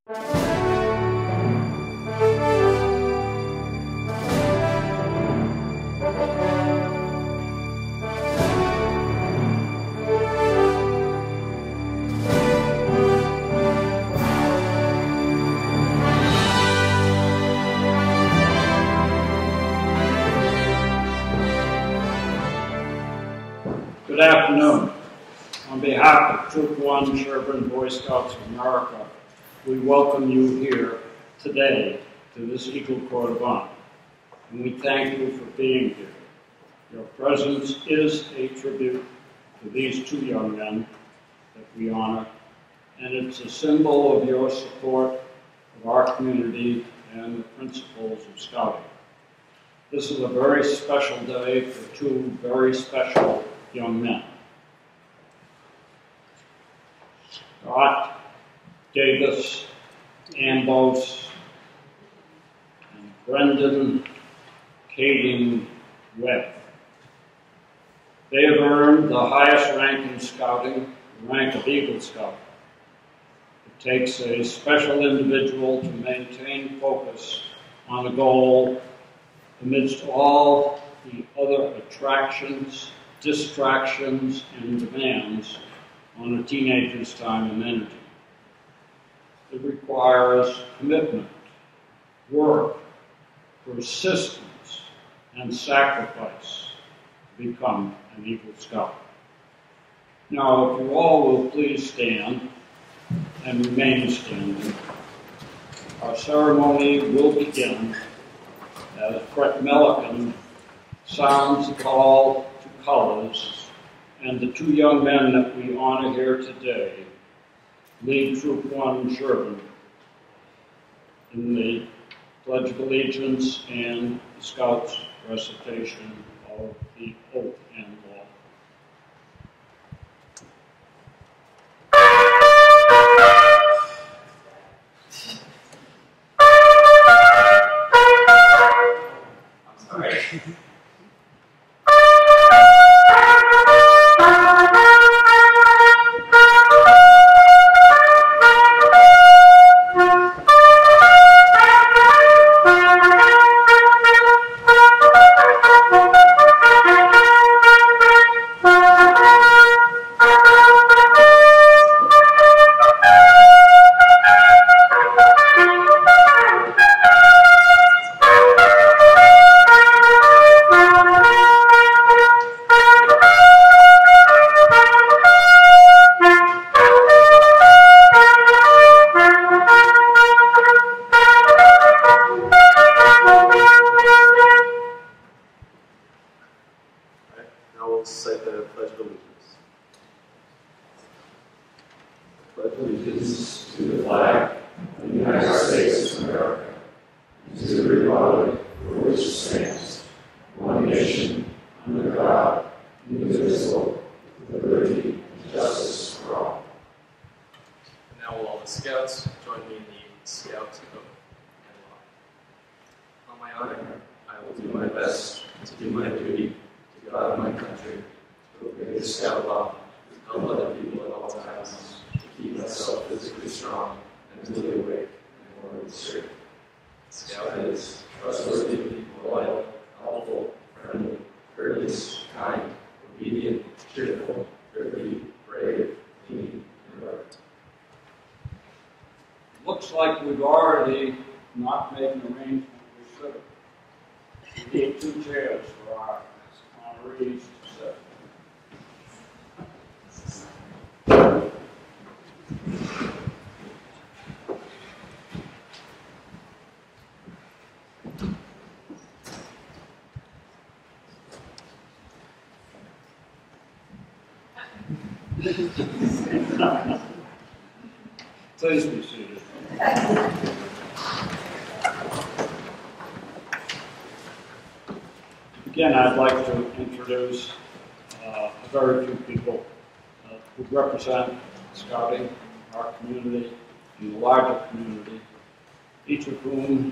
Good afternoon. On behalf of Troop 1 Sherborn Boy Scouts of America, we welcome you here today to this Eagle Court of Honor, and we thank you for being here. Your presence is a tribute to these two young men that we honor, and it's a symbol of your support of our community and the principles of Scouting. This is a very special day for two very special young men. Scott Davis Ambos and Brendan Kading Webb. They have earned the highest rank in Scouting, the rank of Eagle Scout. It takes a special individual to maintain focus on a goal amidst all the other attractions, distractions, and demands on a teenager's time and energy. It requires commitment, work, persistence, and sacrifice to become an Eagle Scout. Now, if you all will please stand and remain standing, our ceremony will begin as Brett Milliken sounds the call to colors, and the two young men that we honor here today lead Troop 1 Sherborn in the Pledge of Allegiance and the Scouts' recitation of the oath and law. Looks like we've already not made an arrangement we should have. We need two chairs for our honorees to sit. Please be seated. Again, I'd like to introduce a very few people who represent Scouting, our community, and the larger community, each of whom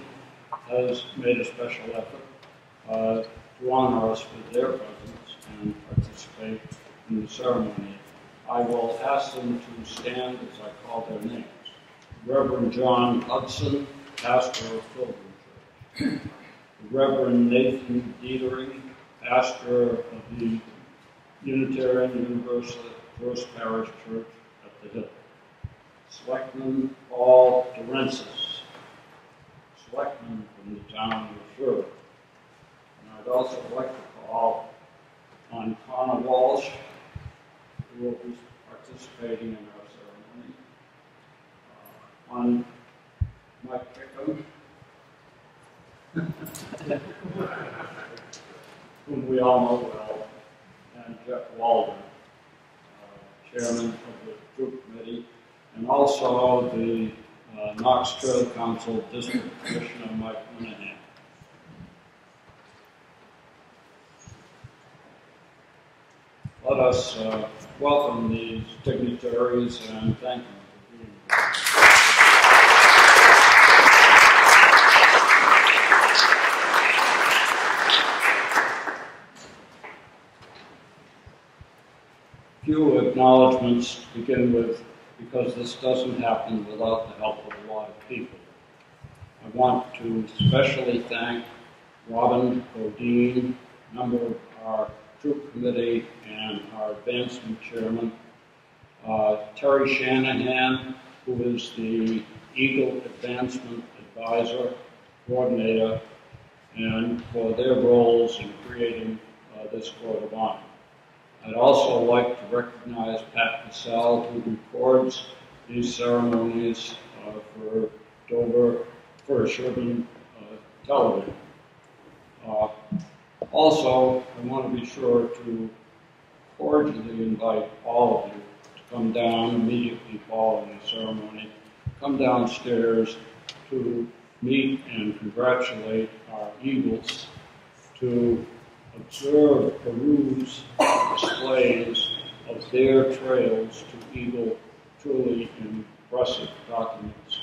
has made a special effort to honor us with their presence and participate in the ceremony. I will ask them to stand as I call their names. Reverend John Hudson, pastor of Pilgrim Church. Reverend Nathan Dietering, pastor of the Unitarian Universalist Parish Church at the Hill. Selectman Paul Durensis, selectman from the town of Sherborn. And I'd also like to call on Connor Walsh, who will be participating in our ceremony, on Mike Pickham, whom we all know well, and Jeff Walden, chairman of the troop committee, and also the Knox Trail Council District Commissioner Mike Linehan. Let us welcome these dignitaries and thank them for being here. Few acknowledgments to begin with, because this doesn't happen without the help of a lot of people. I want to especially thank Robin Bodine, member of our troop committee and our advancement chairman, Terry Shanahan, who is the Eagle Advancement Advisor, Coordinator, and for their roles in creating this Court of Honor. I'd also like to recognize Pat Cassell, who records these ceremonies for Sherborn television. Also, I want to be sure to cordially invite all of you to come down immediately following the ceremony, come downstairs to meet and congratulate our Eagles, to observe, peruse displays of their trails to Eagle truly impressive documents,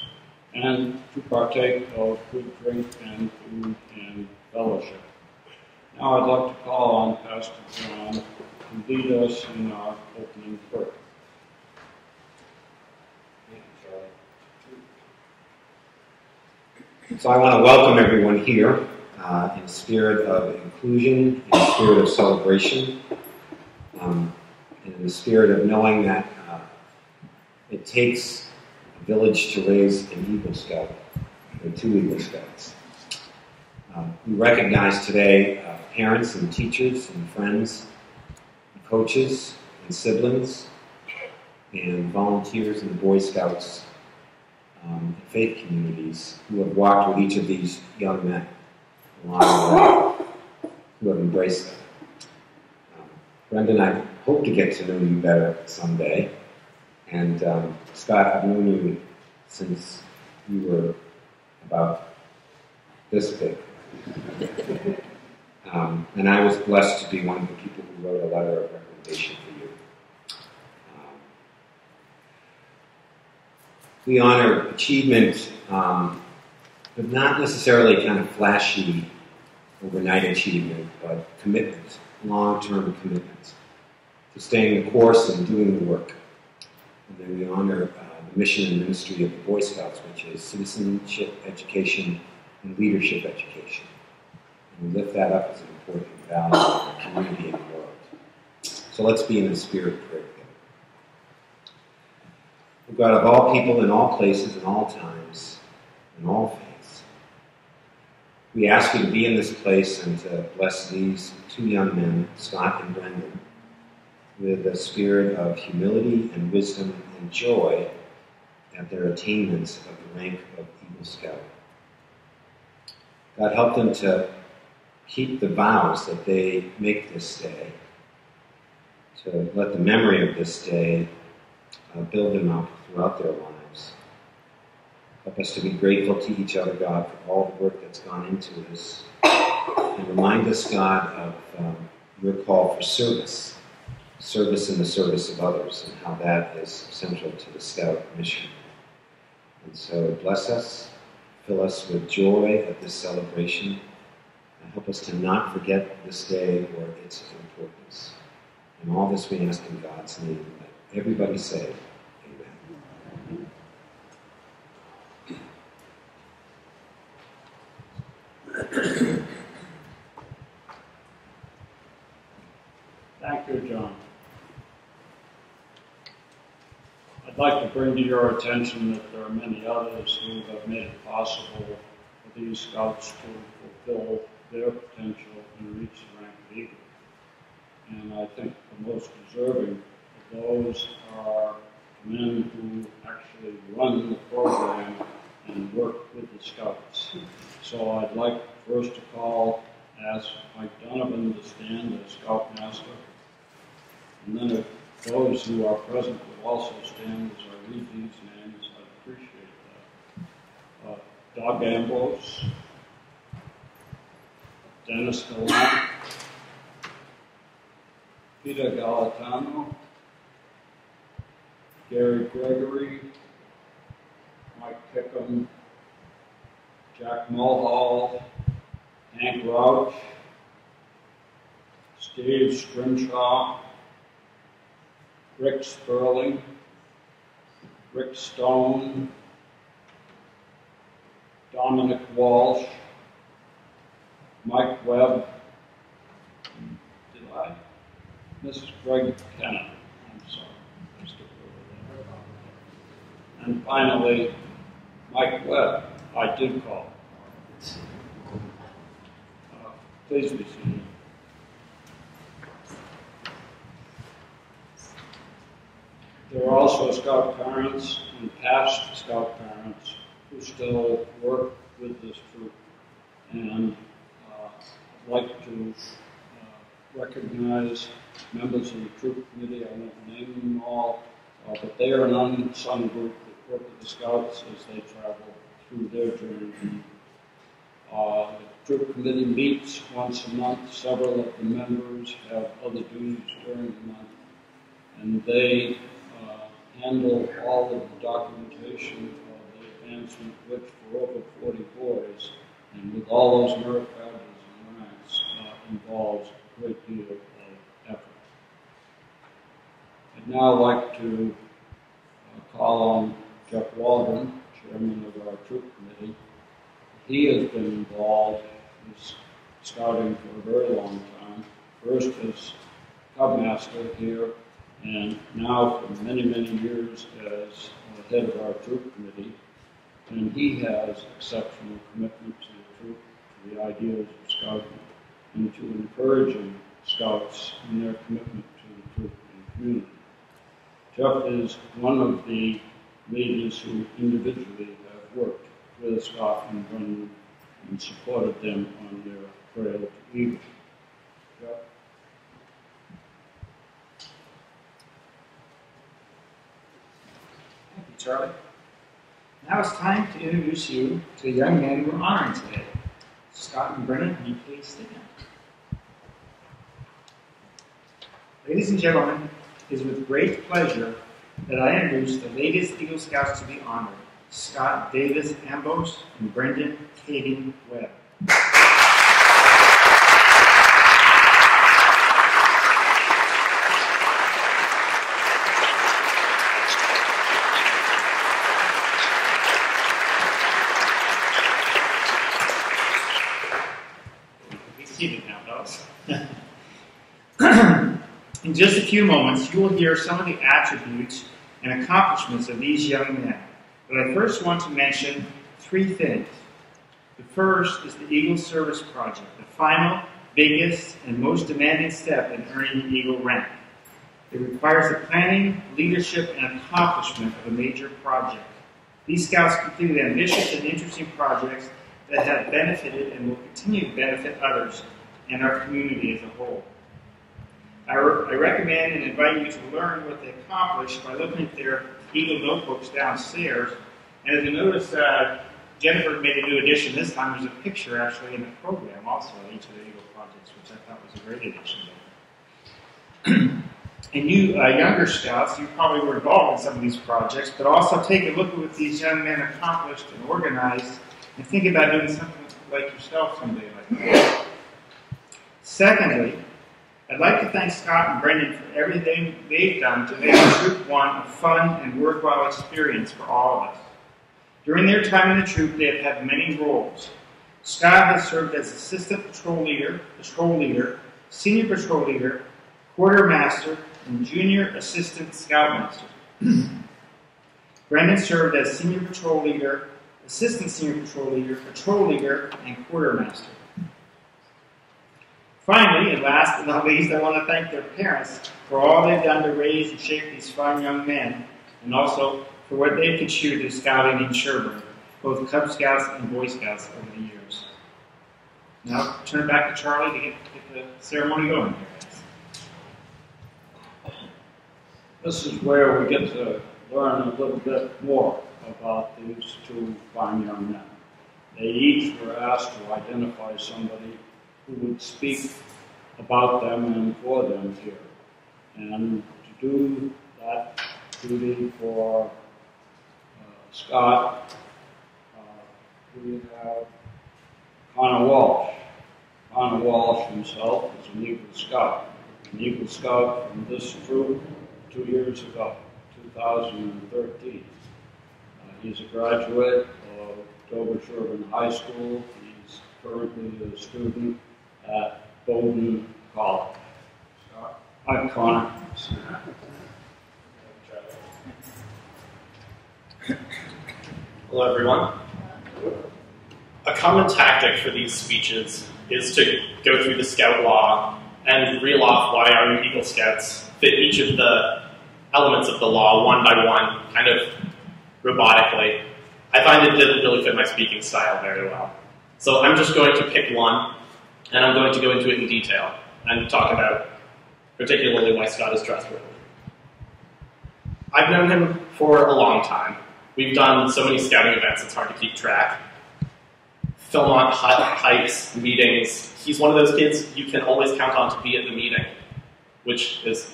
and to partake of good drink and food and fellowship. Now I'd like to call on Pastor John to lead us in our opening prayer. Thank you, Charlie. So I want to welcome everyone here in a spirit of inclusion, in a spirit of celebration, and in the spirit of knowing that it takes a village to raise an Eagle Scout, or 2 Eagle Scouts. We recognize today parents and teachers and friends, and coaches and siblings, and volunteers in the Boy Scouts and faith communities who have walked with each of these young men along the way, who have embraced them. Brenda and I hope to get to know you better someday. And Scott, I've known you since you were about this big. And I was blessed to be one of the people who wrote a letter of recommendation for you. We honor achievement, but not necessarily kind of flashy overnight achievement, but commitment, long-term commitment to staying the course and doing the work. And then we honor the mission and ministry of the Boy Scouts, which is citizenship education and leadership education. And we lift that up as an important value in our community and the world. So let's be in the spirit of prayer together. O God of all people in all places and all times and all faiths, we ask you to be in this place and to bless these 2 young men, Scott and Brendan, with a spirit of humility and wisdom and joy at their attainments of the rank of Eagle Scout. God, help them to keep the vows that they make this day, to let the memory of this day build them up throughout their lives. Help us to be grateful to each other, God, for all the work that's gone into this. And remind us, God, of your call for service in the service of others, and how that is central to the Scout mission. And so bless us, fill us with joy at this celebration, and help us to not forget this day or its importance. And all this we ask in God's name. Let everybody say, Amen. Thank you, John. I'd like to bring to your attention that there are many others who have made it possible for these scouts to fulfill their potential and reach the rank of Eagle. And I think the most deserving of those are the men who actually run the program and work with the scouts. So I'd like first to ask Mike Donovan to stand as Scoutmaster. And then if those who are present would also stand as I read these names, I'd appreciate that. Doug Ambrose, Dennis Gallant, Peter Galatano, Gary Gregory, Mike Pickham, Jack Mulhall, Hank Rauch, Steve Scrimshaw, Rick Sperling, Rick Stone, Dominic Walsh, Mike Webb, Mrs. Greg Kennan, I'm sorry, I skipped over that. And finally, Mike Webb, I did call. Please be seated. There are also Scout parents and past Scout parents who still work with this troop, and I'd like to recognize members of the troop committee. I won't name them all, but they are an unsung group that work with the Scouts as they travel through their journey. The troop committee meets once a month. Several of the members have other duties during the month, and they handle all of the documentation of the advancement, which for over 40 boys, and with all those merit badges and ranks, involves a great deal of effort. I'd now like to call on Jeff Waldron, chairman of our troop committee. He has been involved in scouting for a very long time, first as Cubmaster here, and now for many, many years as head of our troop committee. And he has exceptional commitment to the troop, to the ideals of scouting, and to encouraging scouts in their commitment to the troop and community. Jeff is one of the leaders who individually have worked with Scott and Brendan and supported them on their trail to Eagle. Jeff? Thank you, Charlie. Now it's time to introduce you to the young men we're honoring today. Scott and Brennan, can you please stand? Ladies and gentlemen, it is with great pleasure that I introduce the latest Eagle Scouts to be honored, Scott Davis Ambos and Brendan Kagan Webb. Be seated now, fellas. In just a few moments, you will hear some of the attributes and accomplishments of these young men. But I first want to mention three things. The first is the Eagle Service Project, the final, biggest, and most demanding step in earning the Eagle rank. It requires the planning, leadership, and accomplishment of a major project. These scouts completed ambitious and interesting projects that have benefited and will continue to benefit others and our community as a whole. I recommend and invite you to learn what they accomplished by looking at their Eagle notebooks downstairs. And as you notice, Jennifer made a new addition this time. There's a picture actually in the program also of each of the Eagle projects, which I thought was a great addition. And you younger scouts, you probably were involved in some of these projects, but also take a look at what these young men accomplished and organized, and think about doing something like yourself someday like that. Secondly, I'd like to thank Scott and Brendan for everything they've done to make Troop 1 a fun and worthwhile experience for all of us. During their time in the troop, they have had many roles. Scott has served as assistant patrol leader, senior patrol leader, quartermaster, and junior assistant scoutmaster. Brendan served as senior patrol leader, assistant senior patrol leader, and quartermaster. Finally, and last but not least, I want to thank their parents for all they've done to raise and shape these fine young men, and also for what they've contributed to scouting in Sherborn, both Cub Scouts and Boy Scouts over the years. Now, I'll turn it back to Charlie to get the ceremony going here, guys. This is where we get to learn a little bit more about these two fine young men. They each were asked to identify somebody who would speak about them and for them here. And to do that duty for Scott, we have Connor Walsh. Connor Walsh himself is an Eagle Scout. An Eagle Scout from this troop 2 years ago, 2013. He's a graduate of Dover Sherborn High School. He's currently a student at Bowdoin College. Hi, Connor. Hello, everyone. A common tactic for these speeches is to go through the Scout law and reel off why our new Eagle Scouts fit each of the elements of the law one by one, kind of robotically. I find it didn't really fit my speaking style very well. So I'm just going to pick one, and I'm going to go into it in detail and talk about particularly why Scott is trustworthy. I've known him for a long time. We've done so many scouting events, it's hard to keep track. Philmont hikes, meetings. He's one of those kids you can always count on to be at the meeting, which is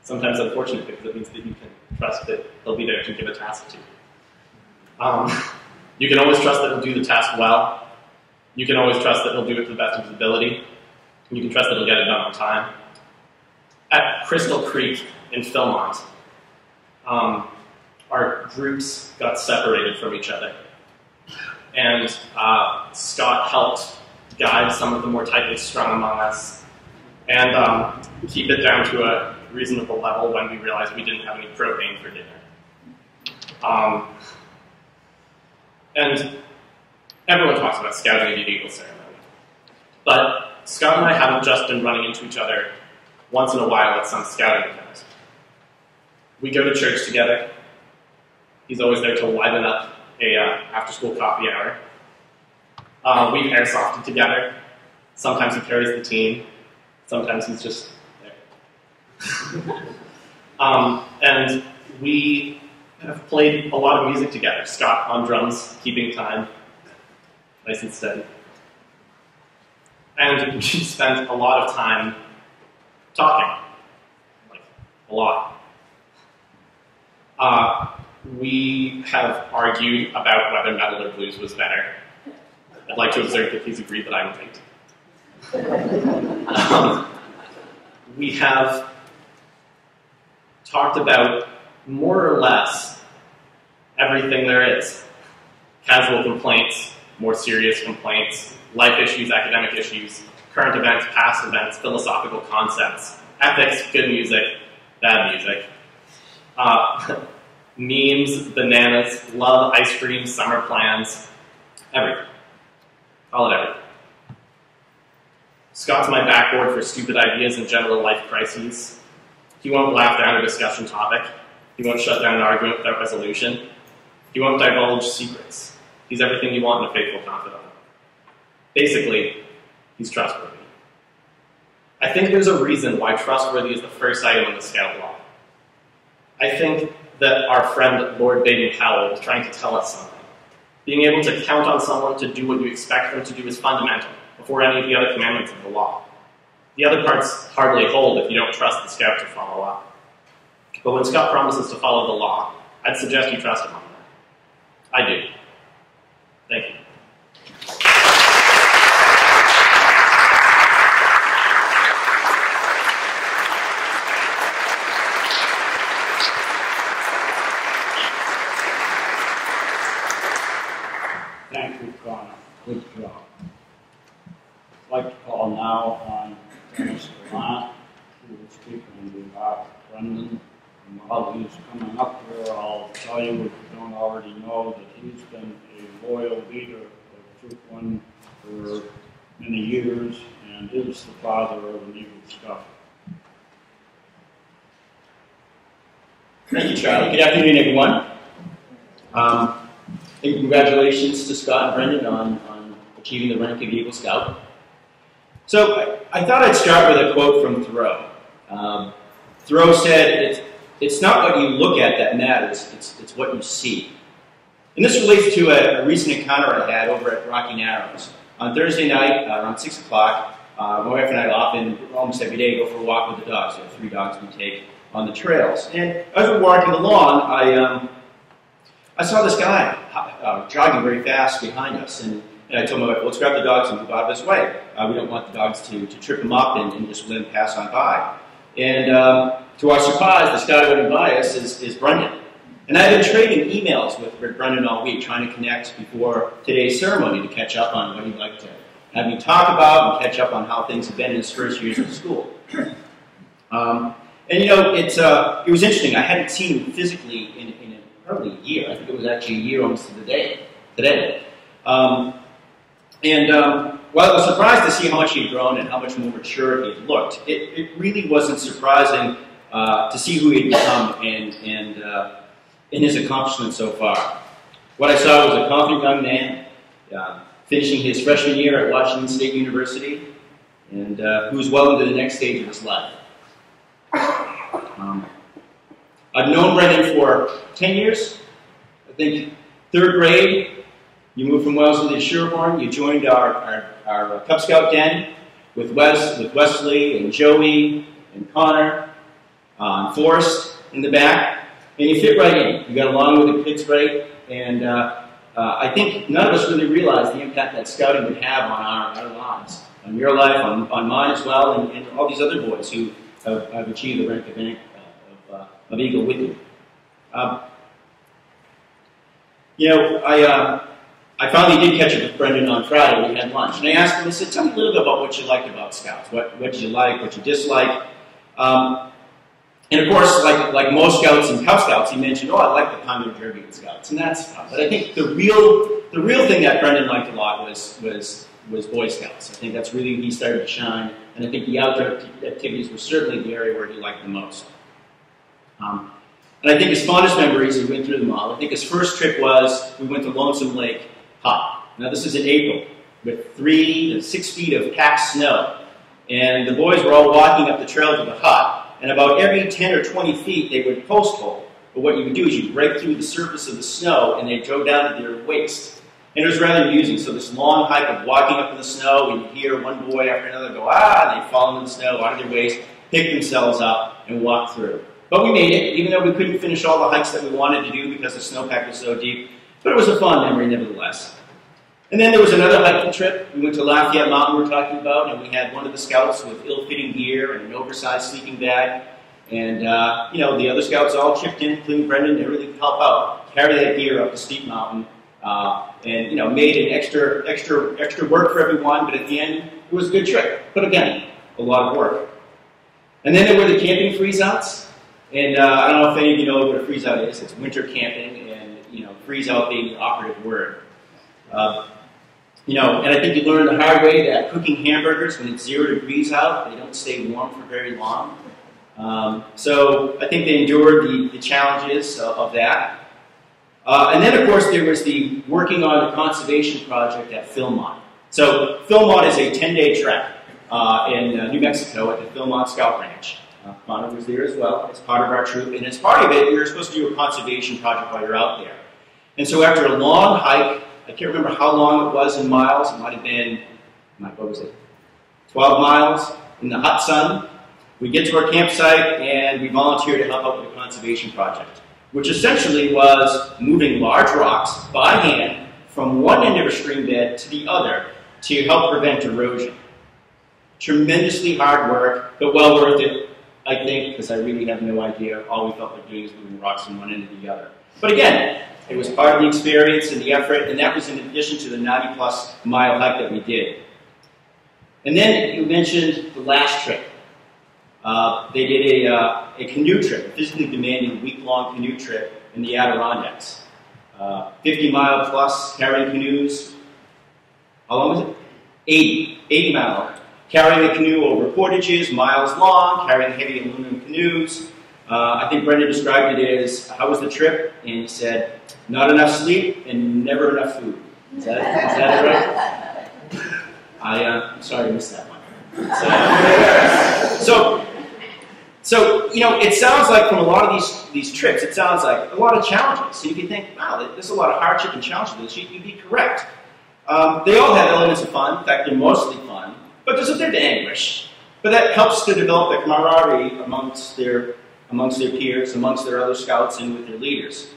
sometimes unfortunate because it means that you can trust that he'll be there to give a task to. You can always trust that he'll do the task well. You can always trust that he'll do it to the best of his ability. You can trust that he'll get it done on time. At Crystal Creek in Philmont, our groups got separated from each other. And Scott helped guide some of the more tightly strung among us and keep it down to a reasonable level when we realized we didn't have any propane for dinner. And everyone talks about scouting at the Eagle ceremony. But Scott and I haven't just been running into each other once in a while at some scouting event. We go to church together. He's always there to liven up a after-school coffee hour. We've airsofted together. Sometimes he carries the team. Sometimes he's just there. And we have played a lot of music together. Scott on drums, keeping time, nice and steady. And we spent a lot of time talking, like a lot. We have argued about whether metal or blues was better. I'd like to observe that he's agreed that I'm right. We have talked about more or less everything there is. Casual complaints, more serious complaints, life issues, academic issues, current events, past events, philosophical concepts, ethics, good music, bad music. Memes, bananas, love, ice cream, summer plans, everything. Call it everything. Scott's my backboard for stupid ideas and general life crises. He won't laugh down a discussion topic. He won't shut down an argument without resolution. He won't divulge secrets. He's everything you want in a faithful confidant. Basically, he's trustworthy. I think there's a reason why trustworthy is the first item in the Scout law. I think that our friend Lord Baden-Powell is trying to tell us something. Being able to count on someone to do what you expect them to do is fundamental, before any of the other commandments of the law. The other parts hardly hold if you don't trust the Scout to follow up. But when Scott promises to follow the law, I'd suggest you trust him on that. I do. Thank you. Thank you, Connor. Good job. I'd like to call now on Dennis Gallant, who will speak on behalf of Brendan. And while he's coming up here, I'll tell you, if you don't already know, that he's been a loyal leader of Troop 1 for many years and is the father of an Eagle Scout. Thank you, Charlie. Good afternoon, everyone. And congratulations to Scott and Brendan on achieving the rank of Eagle Scout. So I thought I'd start with a quote from Thoreau. Thoreau said, it's not what you look at that matters, it's what you see. And this relates to a recent encounter I had over at Rocky Narrows. On Thursday night, around 6 o'clock, my wife and I often, almost every day, go for a walk with the dogs. We have 3 dogs we take on the trails. And as we're walking along, I saw this guy jogging very fast behind us. And I told my wife, let's grab the dogs and move out of his way. We don't want the dogs to trip him up and just let him pass on by. And to our surprise, this guy running by us is Brendan. And I've been trading emails with Brendan all week, trying to connect before today's ceremony to catch up on what he'd like to have me talk about and catch up on how things have been in his first years of school. And you know, it was interesting. I hadn't seen him physically in probably a year. I think it was actually a year almost to the day today. While I was surprised to see how much he'd grown and how much more mature he had looked, it really wasn't surprising to see who he'd become and his accomplishments so far. What I saw was a confident young man, finishing his freshman year at Washington State University, and who was well into the next stage of his life. I've known Brendan for 10 years. I think 3rd grade, you moved from Wellesley to Sherborn. You joined our Cub Scout den with Wesley and Joey and Connor, and Forrest in the back, and you fit right in. You got along with the kids great, and I think none of us really realized the impact that scouting would have on our lives, on your life, on mine as well, and all these other boys who have achieved the rank of Eagle with you. You know, I finally did catch up with Brendan on Friday. We had lunch, and I asked him, I said, tell me a little bit about what you liked about Scouts. What did you like, what you dislike? And of course, like most Scouts and Cub Scouts, he mentioned, oh, I like the Pongo Derby in Scouts, and that's fun. But I think the real thing that Brendan liked a lot was Boy Scouts. I think that's really when he started to shine, and I think the outdoor activities were certainly the area where he liked the most. And I think his fondest memories, we went through them all. I think his first trip was, we went to Lonesome Lake Hut. Now this is in April, with 3 to 6 feet of packed snow. And the boys were all walking up the trail to the hut. And about every 10 or 20 feet, they would post hole. But what you would do is you'd break through the surface of the snow, and they'd go down to their waist. And it was rather amusing. So this long hike of walking up in the snow, and you'd hear one boy after another go, ah, and they'd fall into the snow, out of their waist, pick themselves up, and walk through. But we made it, even though we couldn't finish all the hikes that we wanted to do because the snowpack was so deep. But it was a fun memory nevertheless. And then there was another hiking trip. We went to Lafayette Mountain we were talking about, and we had one of the scouts with ill-fitting gear and an oversized sleeping bag. And, you know, the other scouts all chipped in, including Brendan, to really help out, carry that gear up the steep mountain, and, you know, made an extra work for everyone, but at the end, it was a good trip. But again, a lot of work. And then there were the camping freeze-outs. And I don't know if any of you know what a freeze-out is. It's winter camping, and, you know, freeze-out being the operative word. You know, and I think you learned the hard way that cooking hamburgers when it's 0 degrees out, they don't stay warm for very long. So I think they endured the challenges of that. And then, of course, there was the working on the conservation project at Philmont. So Philmont is a 10-day trek in New Mexico at the Philmont Scout Ranch. Connor was there as well. It's part of our troop. And as part of it, you're supposed to do a conservation project while you're out there. And so after a long hike, I can't remember how long it was in miles. It might have been, what was it, 12 miles in the hot sun. We get to our campsite, and we volunteer to help out with the conservation project, which essentially was moving large rocks by hand from one end of a stream bed to the other to help prevent erosion. Tremendously hard work, but well worth it, I think, because I really have no idea. All we felt like doing is moving rocks from one end to the other. But again, It was part of the experience and the effort, and that was in addition to the 90-plus mile hike that we did. And then you mentioned the last trip. They did a canoe trip, a physically demanding week-long canoe trip in the Adirondacks. 50-mile plus, carrying canoes. How long was it? 80 mile. Carrying a canoe over portages, miles long, carrying heavy aluminum canoes. I think Brendan described it as, how was the trip? And he said, not enough sleep and never enough food. Is that it right? I'm sorry I missed that one. So, you know, it sounds like from a lot of these trips, it sounds like a lot of challenges. So you can think, wow, there's a lot of hardship and challenges. You'd be correct. They all have elements of fun. In fact, they're mostly fun. But there's a bit of anguish. But that helps to develop the camaraderie amongst their peers, amongst their other scouts, and with their leaders.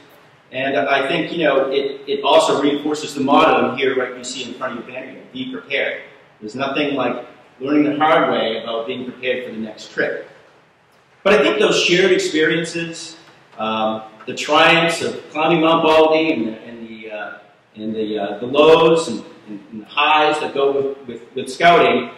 And I think, you know, it also reinforces the motto here, right, you see in front of your banner, be prepared. There's nothing like learning the hard way about being prepared for the next trip. But I think those shared experiences, the triumphs of climbing Mount Baldy and the lows and the highs that go with scouting,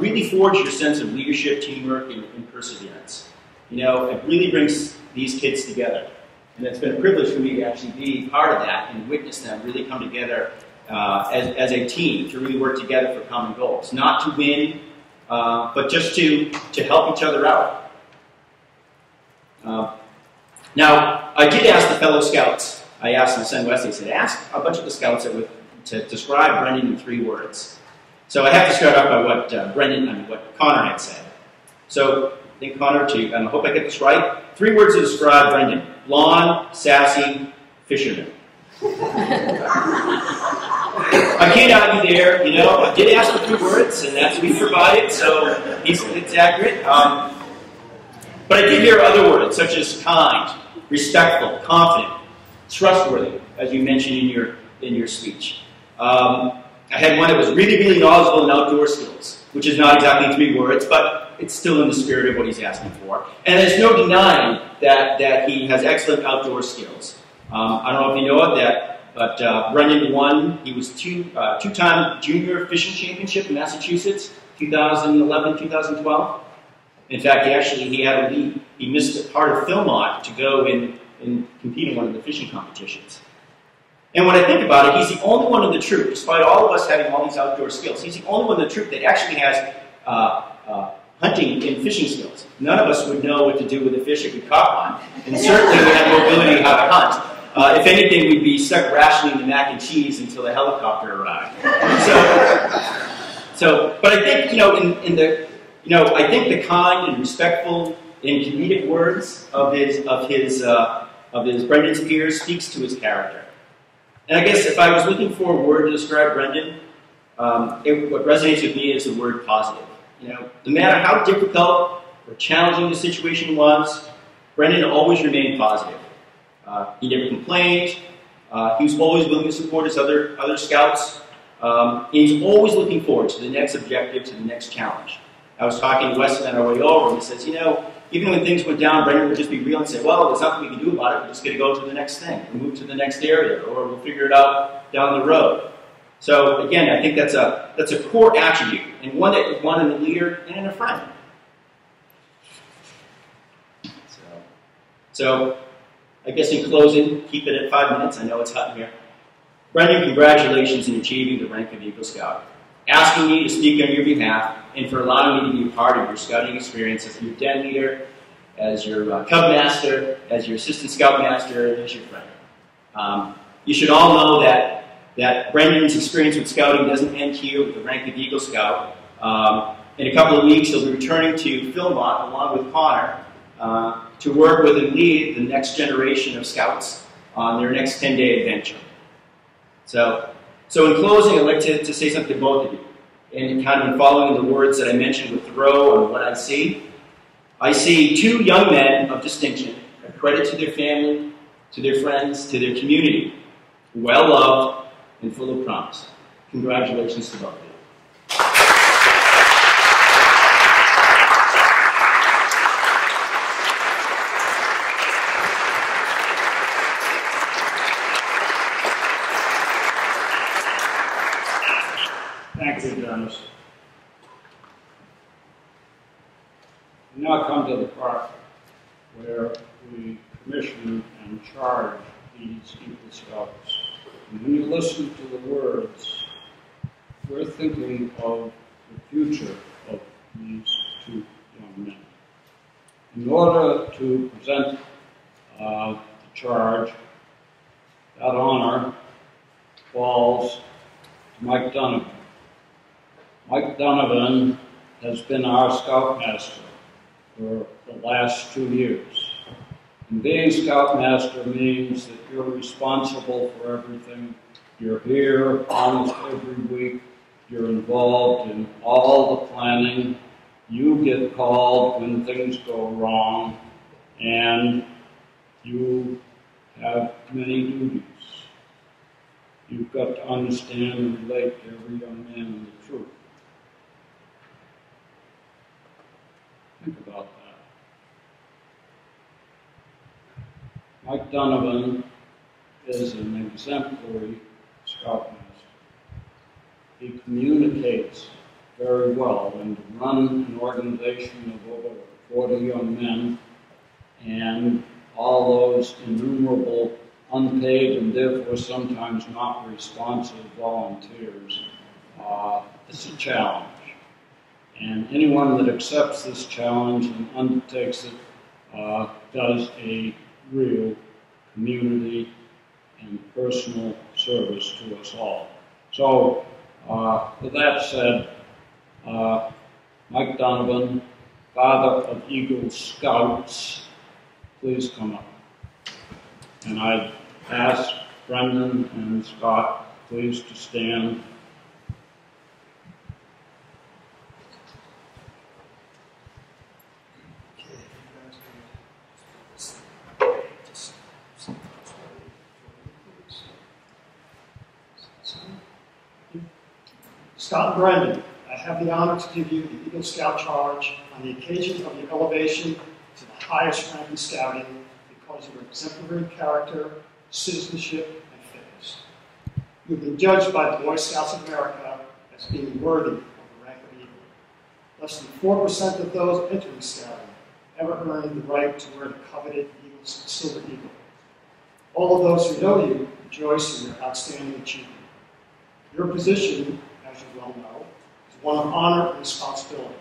really forge your sense of leadership, teamwork, and perseverance. You know, it really brings these kids together. And it's been a privilege for me to actually be part of that and witness them really come together as a team to really work together for common goals. Not to win, but just to help each other out. Now, I did ask the fellow scouts, I asked my son Wesley, I said, ask a bunch of the scouts to describe Brendan in 3 words. So I have to start off by what Connor had said. So I think Connor, I hope I get this right. 3 words to describe Brendan: blonde, sassy, fisherman. I can't argue there, you know. I did ask for 3 words, and that's what he provided, so it's accurate. But I did hear other words, such as kind, respectful, confident, trustworthy, as you mentioned in your speech. I had one that was really, really knowledgeable in outdoor skills, which is not exactly 3 words, but it's still in the spirit of what he's asking for. And there's no denying that he has excellent outdoor skills. I don't know if you know it, but Brendan won. He was two-time junior fishing championship in Massachusetts, 2011, 2012. In fact, he had a lead. He missed a part of Philmont to go and compete in one of the fishing competitions. And when I think about it, he's the only one in the troop, despite all of us having all these outdoor skills, he's the only one in the troop that actually has hunting and fishing skills. None of us would know what to do with a fish if we caught one, and certainly we have no ability how to hunt. If anything, we'd be stuck rationing the mac and cheese until the helicopter arrived. But I think, you know, I think the kind and respectful and comedic words of his Brendan's peers speaks to his character. And I guess if I was looking for a word to describe Brendan, what resonates with me is the word positive. You know, no matter how difficult or challenging the situation was, Brendan always remained positive. He never complained. He was always willing to support his other scouts. And he's always looking forward to the next objective, to the next challenge. I was talking to Wesley on our way over, and he says, you know, even when things went down, Brendan would just be real and say, well, there's nothing we can do about it. We're just going to go to the next thing, or move to the next area, or we'll figure it out down the road. So again, I think that's a core attribute, and one that you want in a leader and in a friend. So I guess in closing, keep it at 5 minutes. I know it's hot in here. Brendan, congratulations in achieving the rank of Eagle Scout. Asking me to speak on your behalf, and for allowing me to be a part of your scouting experience as your den leader, as your cub master, as your assistant scout master, and as your friend. You should all know that Brendan's experience with scouting doesn't end here with the rank of Eagle Scout. In a couple of weeks, he'll be returning to Philmont along with Connor to work with and lead the next generation of scouts on their next 10-day adventure. So in closing, I'd like to say something to both of you. And kind of following the words that I mentioned with Thoreau and what I see 2 young men of distinction, a credit to their family, to their friends, to their community, well-loved and full of promise. Congratulations to both of you. Thank you, Dennis. We now come to the part where we commission and charge these Eagle Scouts. And when you listen to the words, we're thinking of the future of these two young men. In order to present the charge, that honor falls to Mike Donovan. Mike Donovan has been our Scoutmaster for the last 2 years. And being Scoutmaster means that you're responsible for everything. You're here almost every week. You're involved in all the planning. You get called when things go wrong, and you have many duties. You've got to understand and relate to every young man in the troop. Think about that. Mike Donovan is an exemplary Scoutmaster. He communicates very well, and to run an organization of over 40 young men and all those innumerable unpaid and therefore sometimes not responsive volunteers, it's a challenge. And anyone that accepts this challenge and undertakes it does a real community and personal service to us all. So, with that said, Mike Donovan, father of Eagle Scouts, please come up. And I'd ask Brendan and Scott, please, to stand. Scott and Brendan, I have the honor to give you the Eagle Scout Charge on the occasion of your elevation to the highest rank in scouting because of your exemplary character, citizenship, and fitness. You've been judged by the Boy Scouts of America as being worthy of the rank of Eagle. Less than 4% of those entering scouting ever earned the right to wear the coveted Silver Eagle. All of those who know you rejoice in your outstanding achievement. Your position, as you well know, is one of honor and responsibility.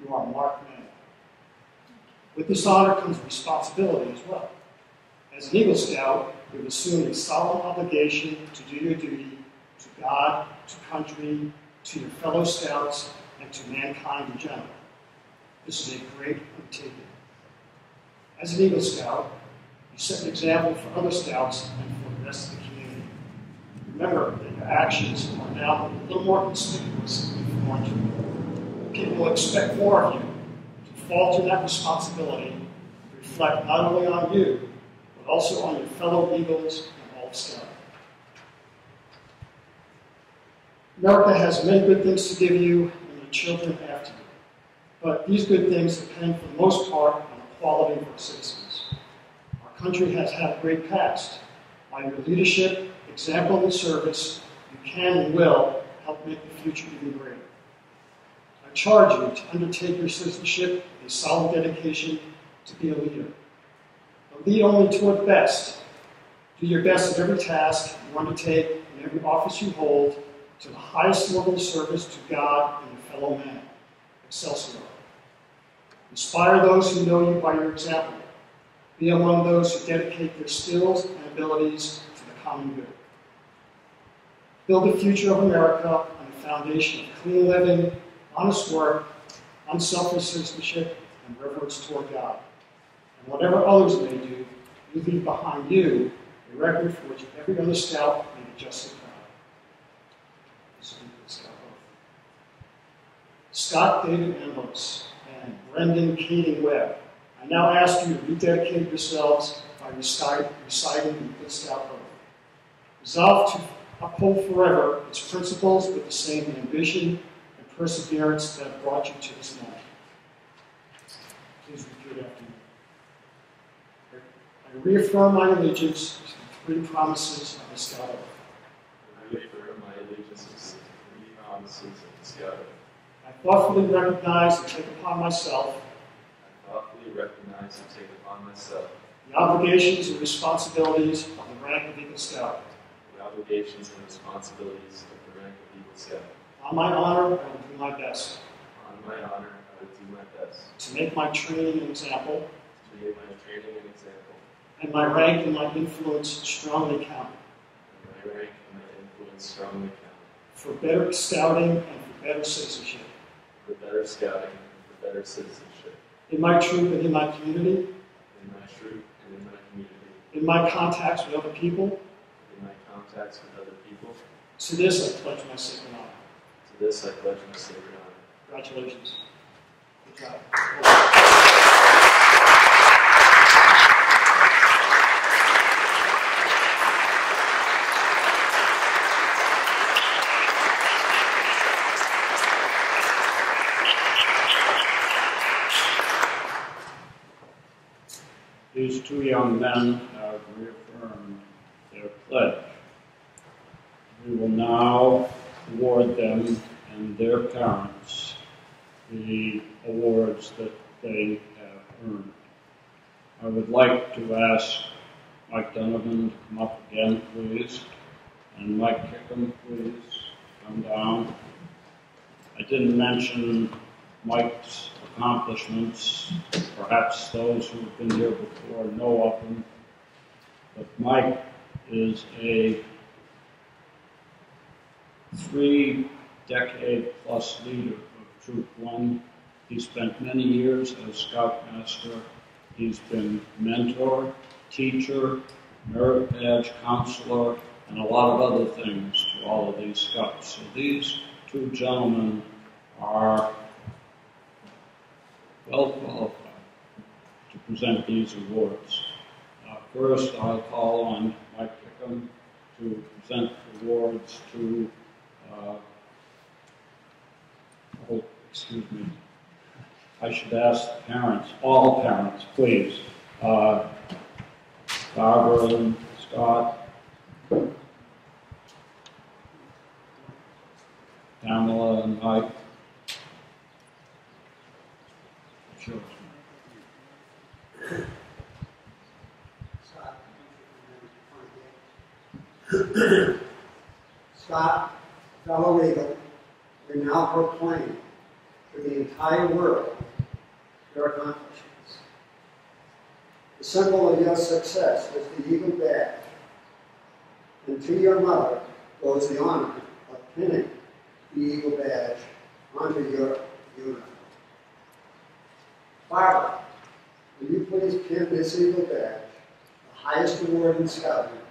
You are a marked man. With this honor comes responsibility as well. As an Eagle Scout, you have assumed a solemn obligation to do your duty to God, to country, to your fellow Scouts, and to mankind in general. This is a great undertaking. As an Eagle Scout, you set an example for other Scouts and for the rest of the community. Remember that your actions are now a little more conspicuous than before. People will expect more of you. To falter that responsibility, reflect not only on you, but also on your fellow Eagles and all of Scouting. America has many good things to give you and your children after you. But these good things depend for the most part on the quality of our citizens. Our country has had a great past. By your leadership, example, and service, you can and will help make the future even greater. I charge you to undertake your citizenship with a solemn dedication to be a leader. But lead only toward the best. Do your best at every task you undertake and every office you hold to the highest level of service to God and your fellow man. Excelsior. Inspire those who know you by your example. Be among those who dedicate their skills and abilities to the common good. Build the future of America on a foundation of clean living, honest work, unselfish citizenship, and reverence toward God. And whatever others may do, you leave behind you a record for which every other Scout may be justly proud. This is the Scout Oath. Scott David Ambrose and Brendan Keating Webb, I now ask you to rededicate yourselves by reciting the Good Scout Oath. Resolve to uphold forever its principles with the same ambition and perseverance that have brought you to this moment. Please repeat after me. I reaffirm my allegiance to the three promises of the Scout Oath. I reaffirm my allegiance to the three promises of the Scout. I thoughtfully recognize and take upon myself the obligations and responsibilities of the rank of Eagle Scout. On my honor, I will do my best. To make my training an example. And my rank and my influence strongly count. For better scouting and for better citizenship. In my troop and in my community. In my contacts with other people. To this I pledge my sacred honor. Congratulations. Good job. These two young men have reaffirmed their pledge. We will now award them and their parents the awards that they have earned. I would like to ask Mike Donovan to come up again, please, and Mike Kickham, please, come down. I didn't mention Mike's accomplishments. Perhaps those who have been here before know of them. But Mike is a 3-decade-plus leader of Troop 1. He spent many years as Scoutmaster. He's been mentor, teacher, merit badge counselor, and a lot of other things to all of these Scouts. So these two gentlemen are well qualified to present these awards. First, I'll call on Mike Kickham to present the awards to, I should ask the parents, all parents, please. Barbara and Scott, Pamela and Mike. Sure. Scott, fellow Eagle, we now proclaim to the entire world your accomplishments. The symbol of your success is the Eagle badge, and to your mother goes the honor of pinning the Eagle badge onto your uniform. Barbara, will you please pin this Eagle badge, the highest award in Scouting,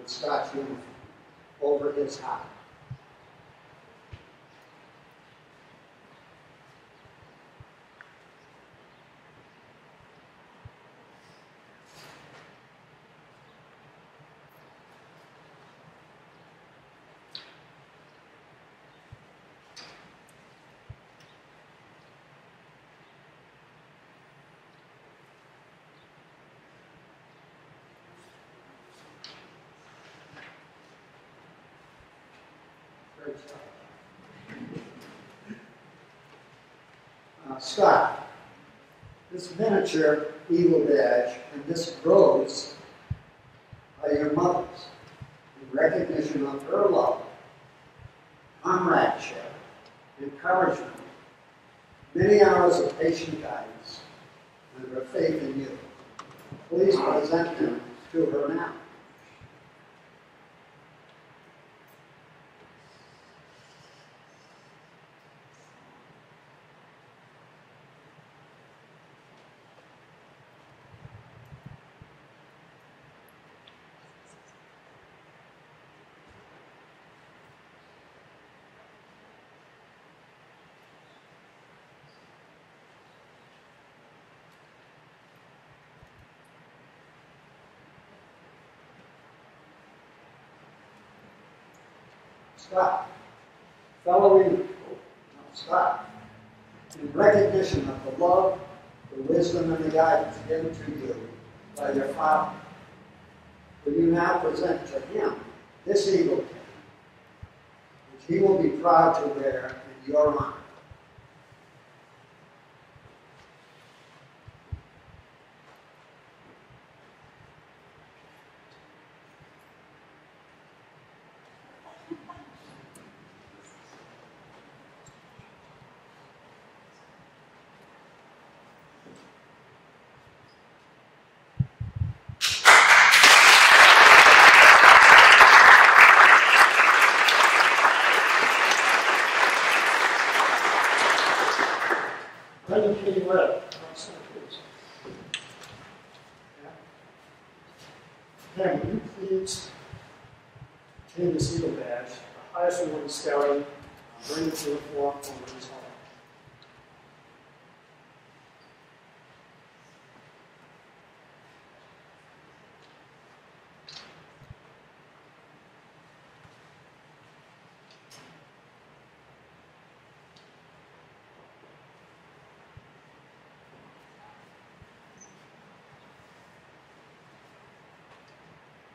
on Scott's uniform, over his heart? Scott, this miniature Eagle badge and this rose are your mother's in recognition of her love, comradeship, encouragement, many hours of patient guidance, and her faith in you. Please present them to her now. Scott, fellow Eagle, Scott, in recognition of the love, the wisdom, and the guidance given to you by your father, will you now present to him this Eagle pin, which he will be proud to wear in your honor. Brendan K. Webb, center, please. Pam, will you please obtain this Eagle badge, the highest award in scouting, bring it to the floor over his home.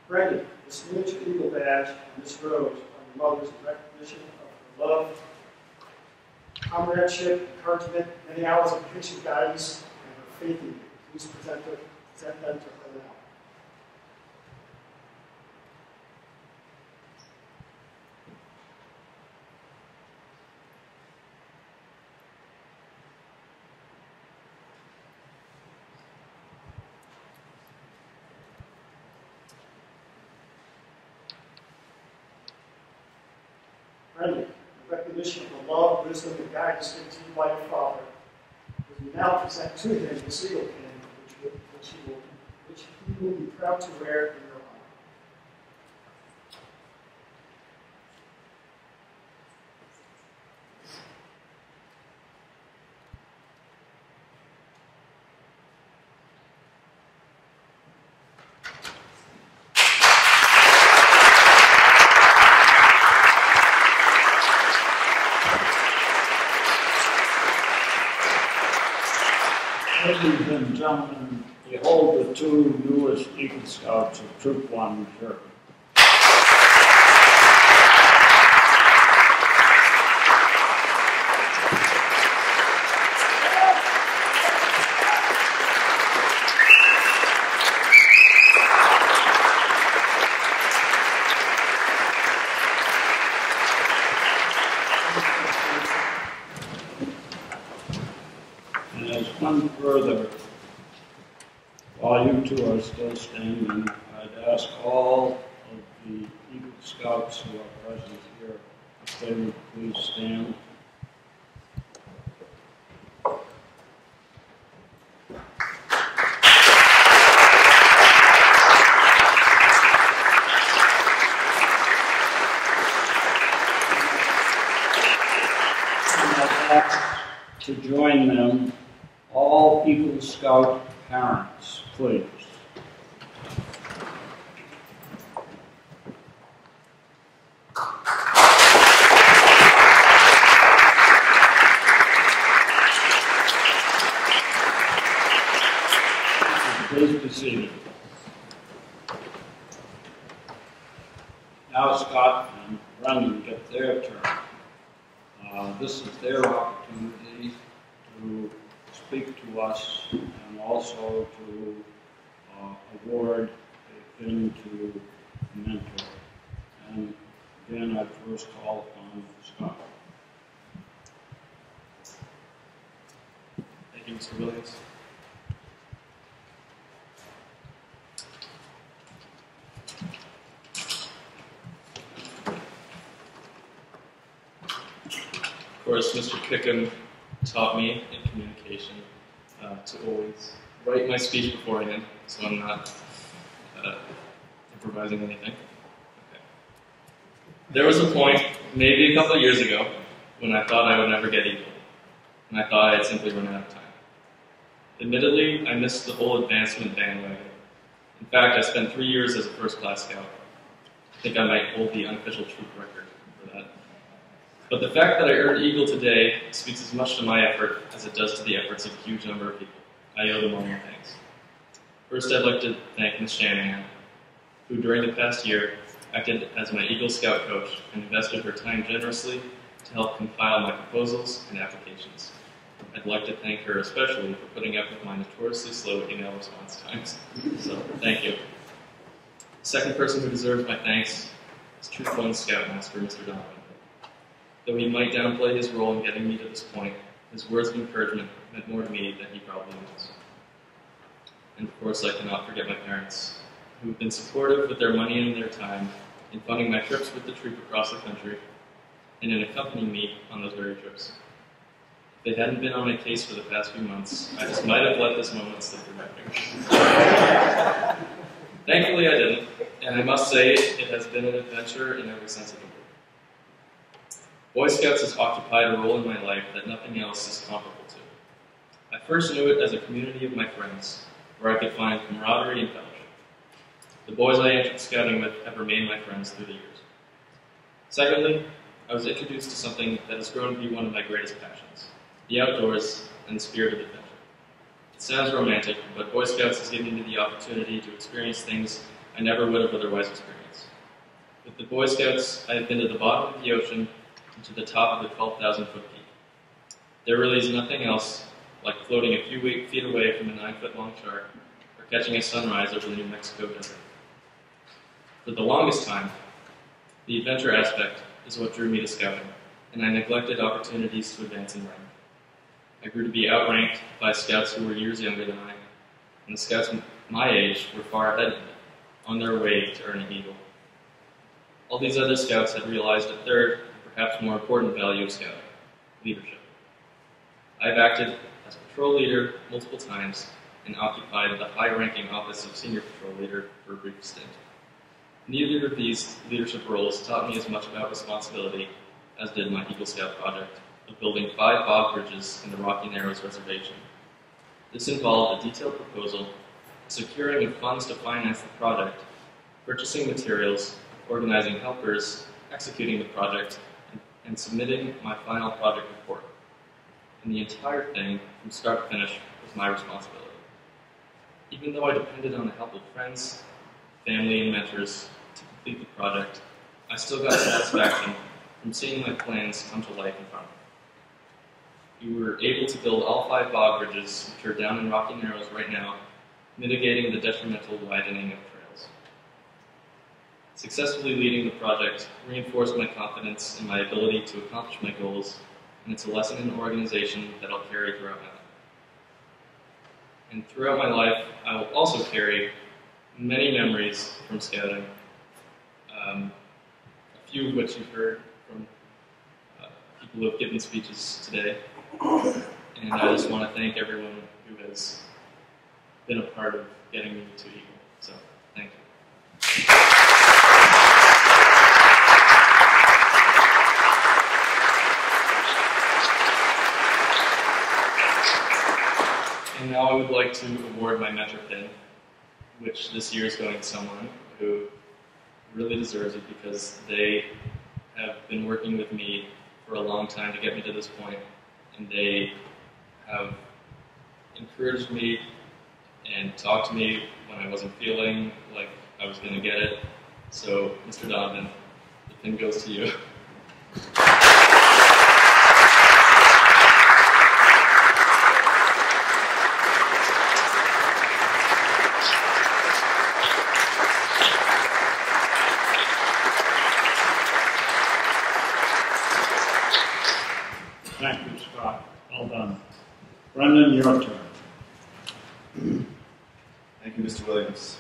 Brendan, this miniature Eagle badge and this rose are your mother's in recognition of her love, comradeship, encouragement, many hours of patient guidance, and her faith in you. Please present them to her now. Brendan, in recognition of the love, wisdom, and guidance given to you by your father, will you now present to him the Eagle pin, which he will be proud to wear in your honor. Ladies and gentlemen, behold the two newest Eagle Scouts of Troop 1 Sherborn. And as one further, while you two are still standing, I'd ask all of the Eagle Scouts who are present here if they would please stand. And I'd ask to join them, all Eagle Scout parents, please. Please be seated. Now Scott and Brendan get their turn. This is their opportunity to speak to us and also to award a pin to a mentor. And again, I first call upon Scott. Thank you, Mr. Williams. Of course, Mr. Pickham taught me in communication to always write my speech beforehand, so I'm not improvising anything. Okay. There was a point, maybe a couple of years ago, when I thought I would never get Eagle, and I thought I had simply run out of time. Admittedly, I missed the whole advancement bandwagon. In fact, I spent 3 years as a first-class scout. I think I might hold the unofficial troop record for that. But the fact that I earned Eagle today speaks as much to my effort as it does to the efforts of a huge number of people. I owe them all my thanks. First, I'd like to thank Ms. Shanahan, who during the past year acted as my Eagle Scout coach and invested her time generously to help compile my proposals and applications. I'd like to thank her especially for putting up with my notoriously slow email response times. So, thank you. The second person who deserves my thanks is Troop 1 Scoutmaster, Mr. Donovan. Though he might downplay his role in getting me to this point, his words of encouragement meant more to me than he probably knows. And of course, I cannot forget my parents, who have been supportive with their money and their time in funding my trips with the troop across the country and in accompanying me on those very trips. If they hadn't been on my case for the past few months, I just might have let this moment slip through my fingers. Thankfully, I didn't, and I must say it has been an adventure in every sense of the word. Boy Scouts has occupied a role in my life that nothing else is comparable to. I first knew it as a community of my friends, where I could find camaraderie and fellowship. The boys I entered scouting with have remained my friends through the years. Secondly, I was introduced to something that has grown to be one of my greatest passions, the outdoors and the spirit of adventure. It sounds romantic, but Boy Scouts has given me the opportunity to experience things I never would have otherwise experienced. With the Boy Scouts, I have been to the bottom of the ocean and to the top of the 12,000-foot peak. There really is nothing else like floating a few feet away from a 9-foot-long shark or catching a sunrise over the New Mexico desert. For the longest time, the adventure aspect is what drew me to scouting, and I neglected opportunities to advance in rank. I grew to be outranked by scouts who were years younger than I, and the scouts my age were far ahead of me, on their way to earning Eagle. All these other scouts had realized a third, and perhaps more important value of scouting, leadership. I've acted as patrol leader multiple times and occupied the high-ranking office of senior patrol leader for a brief stint. Neither of these leadership roles taught me as much about responsibility as did my Eagle Scout project of building 5 bog bridges in the Rocky Narrows Reservation. This involved a detailed proposal, securing of funds to finance the project, purchasing materials, organizing helpers, executing the project, and submitting my final project report. And the entire thing, from start to finish, was my responsibility. Even though I depended on the help of friends, family, and mentors to complete the project, I still got satisfaction from seeing my plans come to life in front of me. We were able to build all 5 bog bridges, which are down in Rocky Narrows right now, mitigating the detrimental widening of trails. Successfully leading the project reinforced my confidence in my ability to accomplish my goals, and it's a lesson in organization that I'll carry throughout my life. And throughout my life, I will also carry many memories from scouting, a few of which you've heard from people who have given speeches today. And I just want to thank everyone who has been a part of getting me to Eagle. So, thank you. And now I would like to award my mentor pin, which this year is going to someone who really deserves it because they have been working with me for a long time to get me to this point, and they have encouraged me and talked to me when I wasn't feeling like I was going to get it. So, Mr. Donovan, the pin goes to you. Thank you, Scott. Well done. Brendan, your turn. Thank you, Mr. Williams.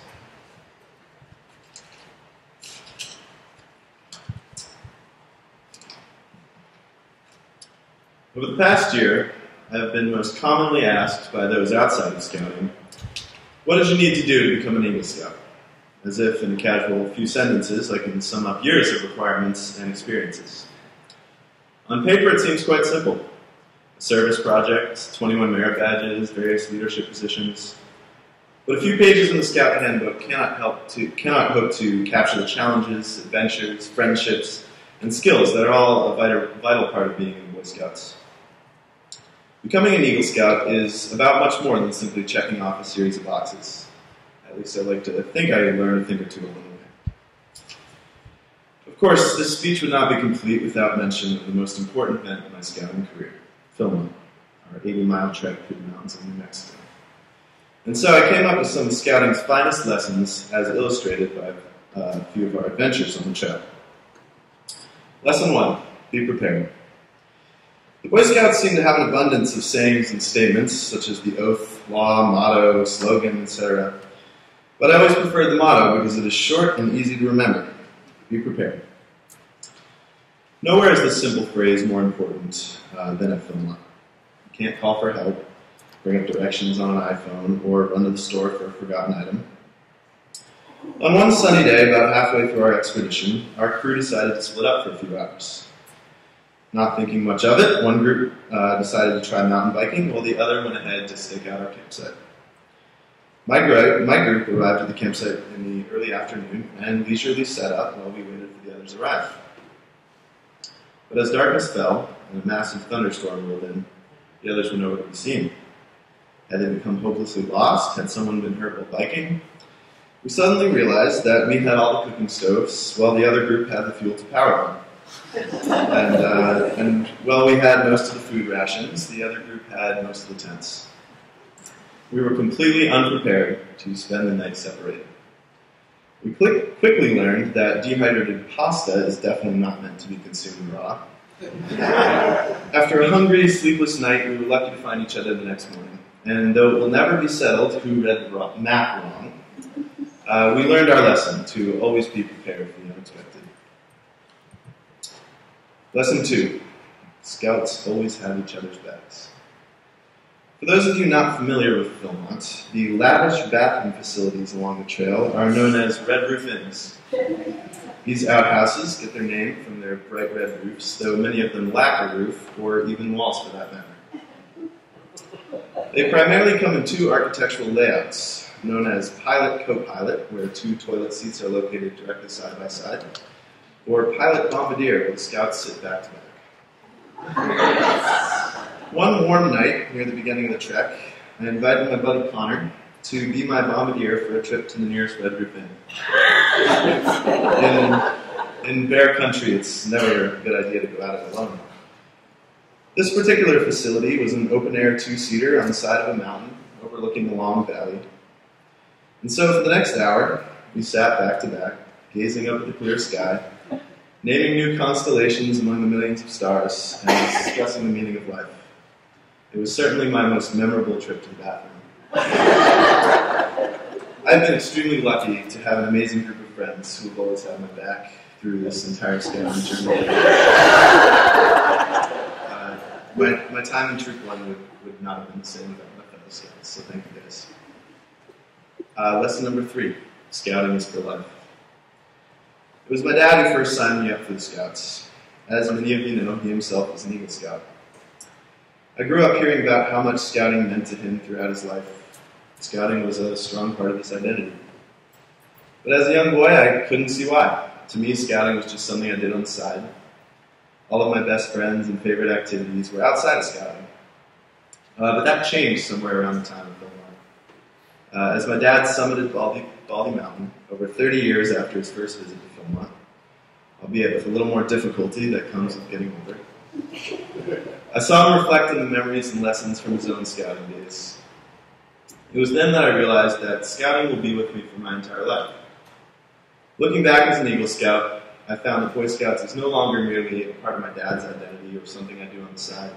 Over the past year, I have been most commonly asked by those outside of scouting, what did you need to do to become an Eagle Scout? As if in a casual few sentences I can sum up years of requirements and experiences. On paper, it seems quite simple. A service project, 21 merit badges, various leadership positions. But a few pages in the Scout Handbook cannot hope to capture the challenges, adventures, friendships, and skills that are all a vital part of being in Boy Scouts. Becoming an Eagle Scout is about much more than simply checking off a series of boxes. At least I like to think I learned a thing or two along the way. Of course, this speech would not be complete without mention of the most important event in my scouting career, Philma, our 80-mile trek through the mountains of New Mexico. And so I came up with some of scouting's finest lessons as illustrated by a few of our adventures on the trail. Lesson 1, be prepared. The Boy Scouts seem to have an abundance of sayings and statements, such as the oath, law, motto, slogan, etc. But I always preferred the motto because it is short and easy to remember. Be prepared. Nowhere is this simple phrase more important than at Philma. You can't call for help, bring up directions on an iPhone, or run to the store for a forgotten item. On one sunny day, about halfway through our expedition, our crew decided to split up for a few hours. Not thinking much of it, one group decided to try mountain biking, while the other went ahead to stake out our campsite. My group arrived at the campsite in the early afternoon and leisurely set up while we waited for the others to arrive. But as darkness fell and a massive thunderstorm rolled in, the others were nowhere to be seen. Had they become hopelessly lost? Had someone been hurt while biking? We suddenly realized that we had all the cooking stoves, while the other group had the fuel to power them. And while we had most of the food rations, the other group had most of the tents. We were completely unprepared to spend the night separated. We quickly learned that dehydrated pasta is definitely not meant to be consumed raw. After a hungry, sleepless night, we were lucky to find each other the next morning. And though it will never be settled who read the map wrong, we learned our lesson to always be prepared for the unexpected. Lesson 2. Scouts always have each other's backs. For those of you not familiar with Philmont, the lavish bathroom facilities along the trail are known as Red Roof Inns. These outhouses get their name from their bright red roofs, though many of them lack a roof, or even walls for that matter. They primarily come in two architectural layouts, known as pilot-co-pilot, where two toilet seats are located directly side by side, or pilot-bombardier, where the scouts sit back to back. One warm night, near the beginning of the trek, I invited my buddy Connor to be my bombardier for a trip to the nearest Red Roof Inn. In bear country, it's never a good idea to go at it alone. This particular facility was an open-air two-seater on the side of a mountain overlooking a long valley. And so for the next hour, we sat back to back, gazing up at the clear sky, naming new constellations among the millions of stars, and discussing the meaning of life. It was certainly my most memorable trip to the bathroom. I've been extremely lucky to have an amazing group of friends who have always had my back through this entire scouting journey. My time in Troop 1 would not have been the same without my fellow scouts, so thank you guys. Lesson number 3, scouting is for life. It was my dad who first signed me up for the Scouts. As many of you know, he himself was an Eagle Scout. I grew up hearing about how much scouting meant to him throughout his life. Scouting was a strong part of his identity. But as a young boy, I couldn't see why. To me, scouting was just something I did on the side. All of my best friends and favorite activities were outside of scouting. But that changed somewhere around the time of Philmont. As my dad summited Baldy Mountain over 30 years after his first visit to Philmont, albeit with a little more difficulty that comes with getting older, I saw him reflect on the memories and lessons from his own scouting days. It was then that I realized that scouting will be with me for my entire life. Looking back as an Eagle Scout, I found that Boy Scouts is no longer merely a part of my dad's identity or something I do on the side.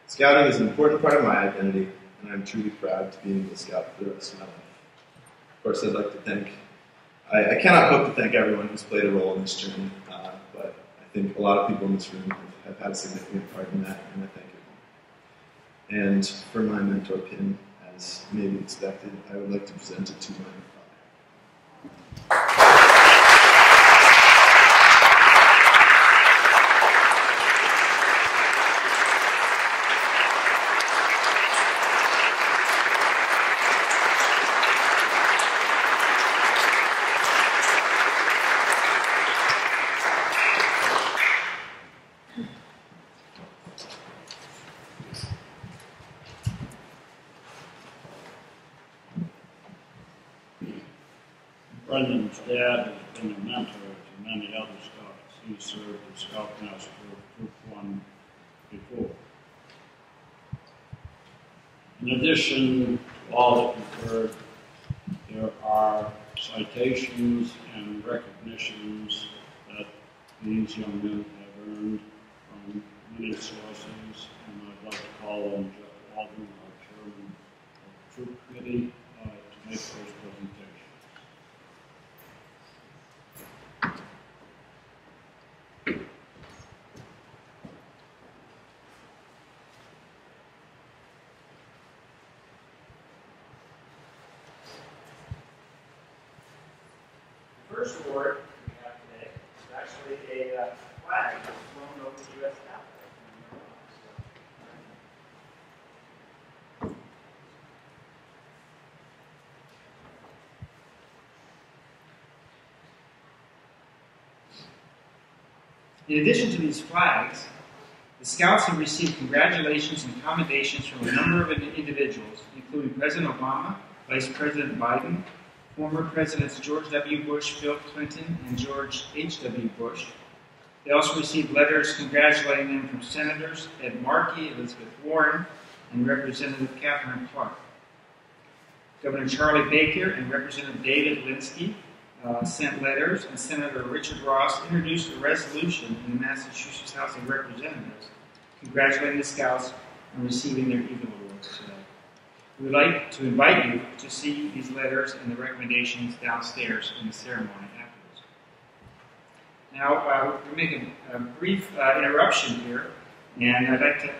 Scouting is an important part of my identity, and I'm truly proud to be an Eagle Scout for the rest of my life. Of course, I'd like to thank, I cannot hope to thank everyone who's played a role in this journey, but I think a lot of people in this room have had a significant part in that, and I thank you. And for my mentor pin, as may be expected, I would like to present it to my father. Brendan's dad has been a mentor to many other scouts he served as Scoutmaster of Troop 1 before. In addition to all that you've heard, there are citations and recognitions that these young men have earned from many sources, and I'd like to call on Jeff Waldron, our chairman of the Troop Committee, to make those presentations. The first award we have today is actually a flag that's flown over the U.S. Capitol. In addition to these flags, the Scouts have received congratulations and commendations from a number of individuals, including President Obama, Vice President Biden, former Presidents George W. Bush, Bill Clinton, and George H.W. Bush. They also received letters congratulating them from Senators Ed Markey, Elizabeth Warren, and Representative Catherine Clark. Governor Charlie Baker and Representative David Linsky sent letters, and Senator Richard Ross introduced a resolution in the Massachusetts House of Representatives congratulating the Scouts on receiving their Eagle Awards today. We would like to invite you to see these letters and the recommendations downstairs in the ceremony afterwards. Now, we're making a brief interruption here, and I'd like to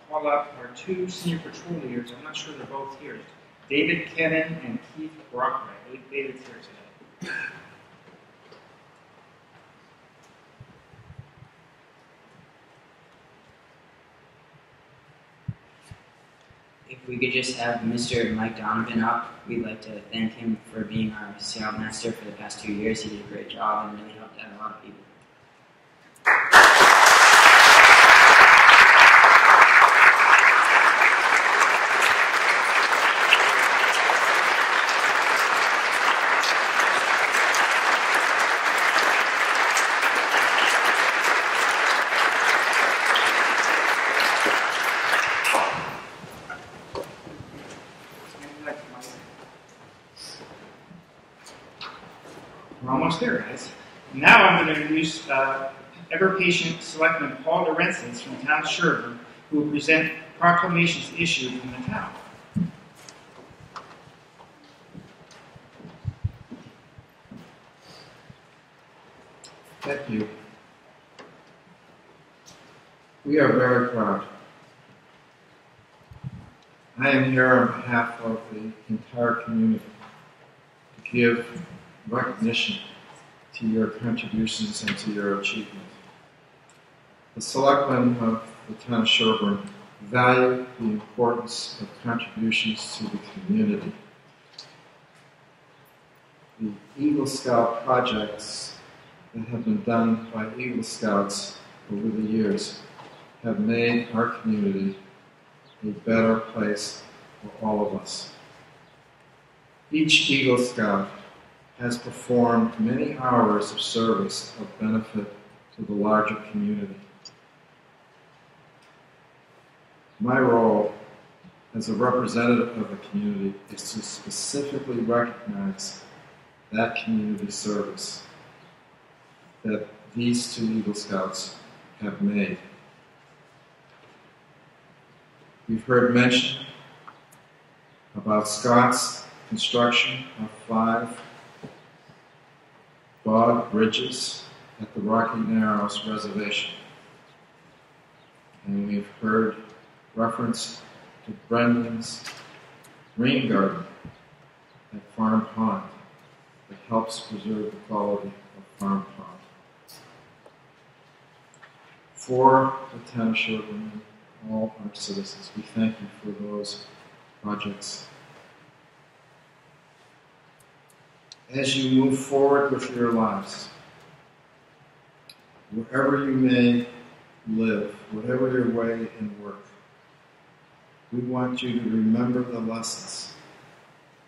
call up our two senior patrol leaders. I'm not sure they're both here. David Kennan and Keith Brockwright. I believe David's here today. If we could just have Mr. Mike Donovan up, we'd like to thank him for being our Scoutmaster for the past 2 years. He did a great job and really helped out a lot of people. We're almost there, guys. Now I'm going to introduce ever-patient Selectman Paul Lorentzis from the town of Sherborn, who will present proclamations issued from the town. Thank you. We are very proud. I am here on behalf of the entire community to give recognition to your contributions and to your achievements. The selectmen of the town of Sherborn value the importance of contributions to the community. The Eagle Scout projects that have been done by Eagle Scouts over the years have made our community a better place for all of us. Each Eagle Scout has performed many hours of service of benefit to the larger community. My role as a representative of the community is to specifically recognize that community service that these two Eagle Scouts have made. We've heard mention about Scott's construction of 5 bog bridges at the Rocky Narrows Reservation. And we've heard reference to Brendan's rain garden at Farm Pond that helps preserve the quality of Farm Pond. For the town of Sherborn and all our citizens, we thank you for those projects. As you move forward with your lives, wherever you may live, whatever your way and work, we want you to remember the lessons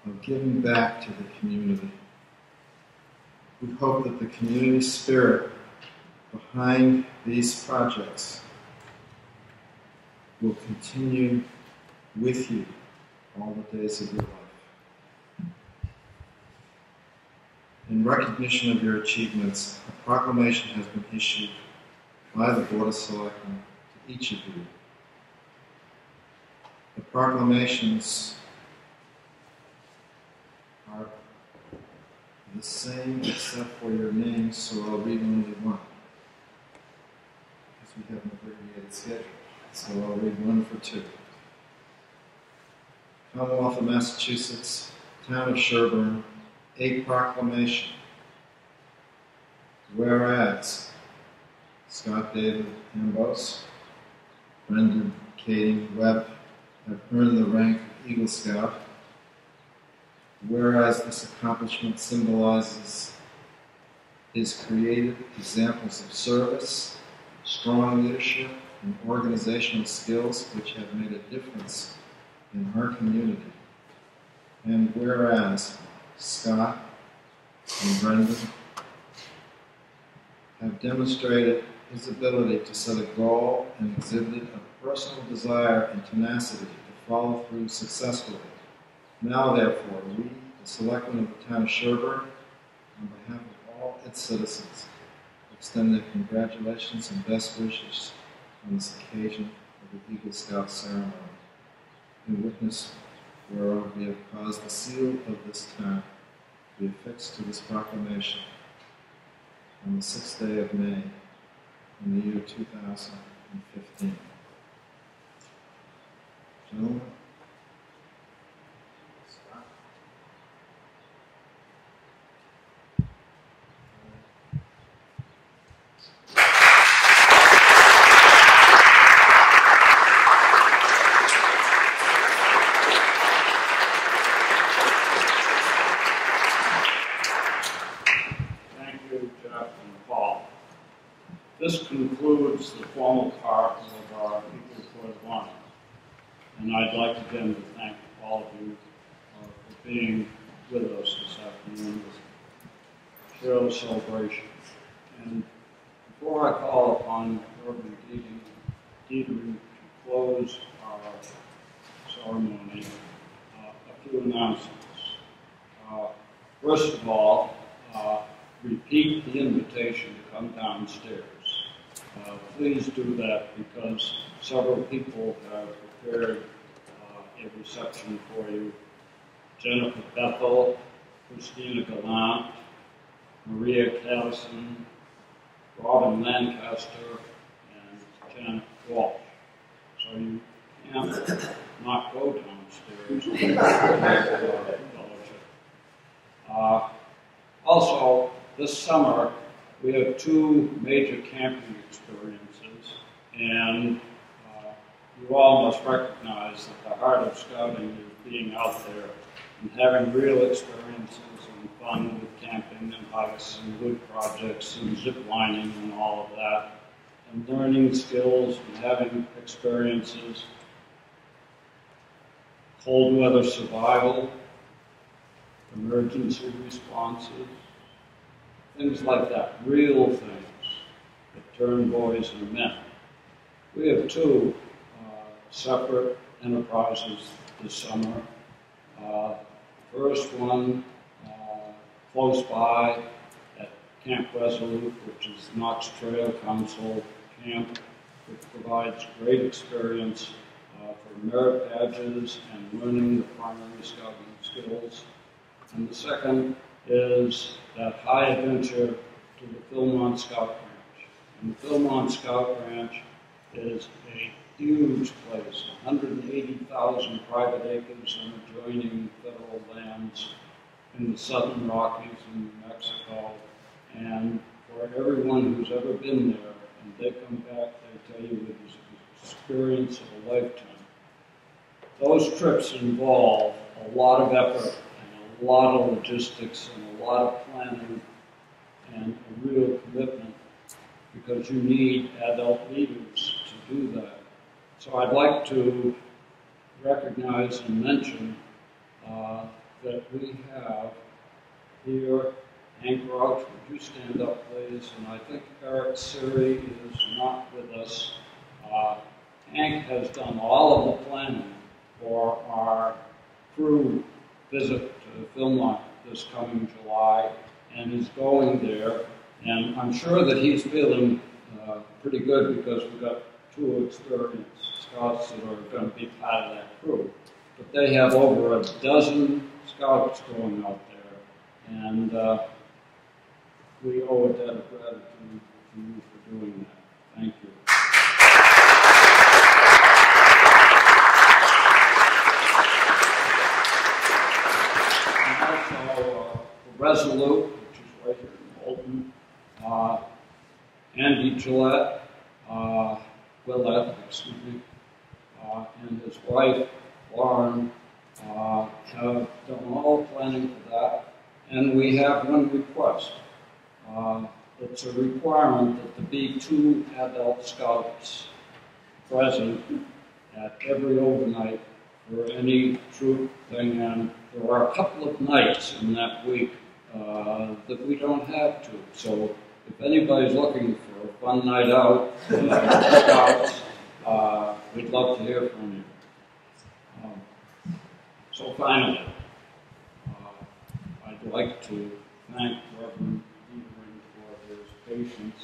of giving back to the community. We hope that the community spirit behind these projects will continue with you all the days of your life. In recognition of your achievements, a proclamation has been issued by the Board of Selectmen to each of you. The proclamations are the same except for your names, so I'll read only one, because we have an abbreviated schedule. So I'll read one for two. Commonwealth of Massachusetts, Town of Sherborn, a proclamation. Whereas Scott David Ambos, Brendan Katie Webb have earned the rank of Eagle Scout. Whereas this accomplishment symbolizes his creative examples of service, strong leadership, and organizational skills which have made a difference in our community. And whereas Scott and Brendan have demonstrated his ability to set a goal and exhibited a personal desire and tenacity to follow through successfully. Now, therefore, we, the Selectmen of the Town of Sherborn, on behalf of all its citizens, extend their congratulations and best wishes on this occasion of the Eagle Scout ceremony, in witness whereof we have caused the seal of this town to be affixed to this proclamation on the 6th day of May in the year 2015. Gentlemen, Scott. Thank you, Jeff and Paul. This concludes the formal part of our Eagle Court of Honor. And I'd like again to thank all of you for being with us this afternoon in this trail celebration. And before I call upon Urban Dieter to close our ceremony, a few announcements. First of all, repeat the invitation to come downstairs. Please do that because several people have prepared a reception for you. Jennifer Bethel, Christina Gallant, Maria Callison, Robin Lancaster, and Janet Walsh. So you can't not go downstairs. Also, this summer, we have two major camping experiences, and you all must recognize that the heart of scouting is being out there and having real experiences and fun with camping and hikes and wood projects and zip lining and all of that, and learning skills and having experiences, cold weather survival, emergency responses, things like that, real things that turn boys into men. We have two separate enterprises this summer. First one close by at Camp Resolute, which is Knox Trail Council camp, which provides great experience for merit badges and learning the primary scouting skills. And the second is that high adventure to the Philmont Scout Ranch. And the Philmont Scout Ranch is a huge place, 180,000 private acres on adjoining federal lands in the Southern Rockies in New Mexico. And for everyone who's ever been there, and they come back, they tell you it is an experience of a lifetime. Those trips involve a lot of effort, a lot of logistics and a lot of planning and a real commitment because you need adult leaders to do that. So I'd like to recognize and mention that we have here Hank Roach, would you stand up, please? And I think Eric Siri is not with us. Hank has done all of the planning for our crew visit to Philmont this coming July and is going there. And I'm sure that he's feeling pretty good because we've got 2 experienced scouts that are going to be part of that crew. But they have over a dozen scouts going out there, and we owe a debt of gratitude to you for doing that. Thank you. And also, Resolute, which is right here in Bolton, Andy Willett, and his wife, Lauren, have done all planning for that. And we have one request. It's a requirement that there be 2 adult scouts present at every overnight for any troop thing. And there are a couple of nights in that week that we don't have to. So if anybody's looking for a fun night out, scouts, we'd love to hear from you. So finally, I'd like to thank Reverend Dietrich for his patience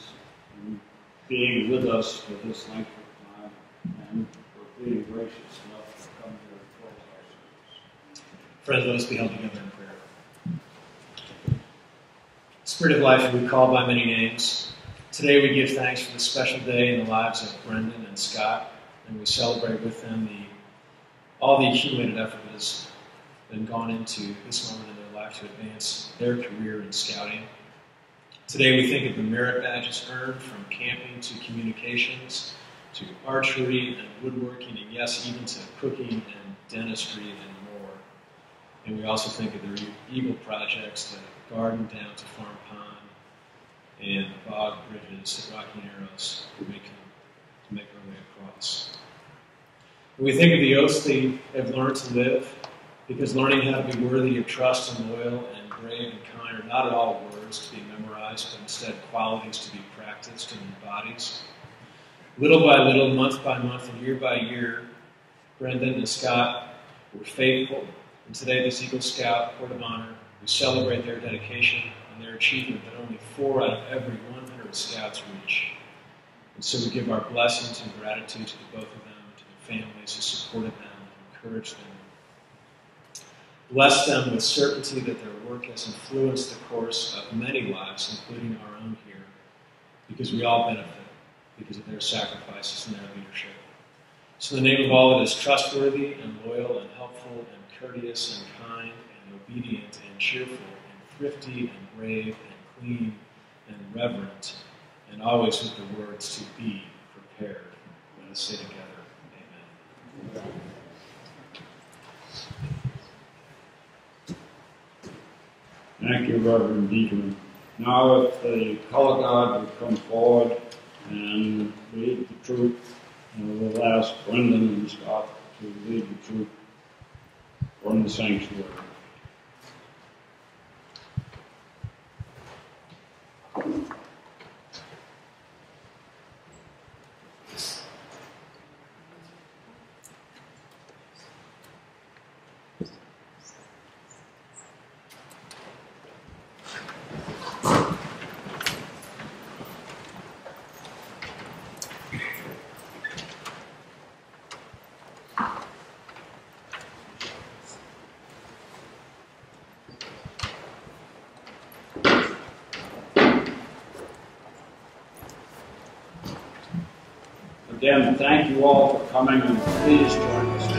in being with us for this length of time and for being gracious enough to come here and close our service. Friends, let us be held together in prayer. Spirit of life, we call by many names. Today we give thanks for the special day in the lives of Brendan and Scott, and we celebrate with them all the accumulated effort that has been gone into this moment in their life to advance their career in scouting. Today we think of the merit badges earned from camping to communications, to archery and woodworking, and yes, even to cooking and dentistry and more. And we also think of the Eagle projects, the garden down to Farm Pond, and the bog bridges at Rocky Narrows to make our way across. And we think of the oaths they have learned to live, because learning how to be worthy of trust and loyal and brave and kind are not at all words to be memorized, but instead qualities to be practiced and embodied. Little by little, month by month, and year by year, Brendan and Scott were faithful. And today, this Eagle Scout Court of Honor, we celebrate their dedication and their achievement that only 4 out of every 100 scouts reach. And so we give our blessings and gratitude to both of them, to their families who supported them and encouraged them. Bless them with certainty that their work has influenced the course of many lives, including our own here, because we all benefit because of their sacrifices and their leadership. So in the name of all that is trustworthy and loyal and helpful and courteous and kind and obedient and cheerful and thrifty and brave and clean and reverent, and always with the words to be prepared, let us say together, amen. Thank you, Reverend Dietrich. Now, if the color guard would come forward and lead the troop, we'll ask Brendan and Scott to lead the troop from the sanctuary. Again, thank you all for coming, and please join us.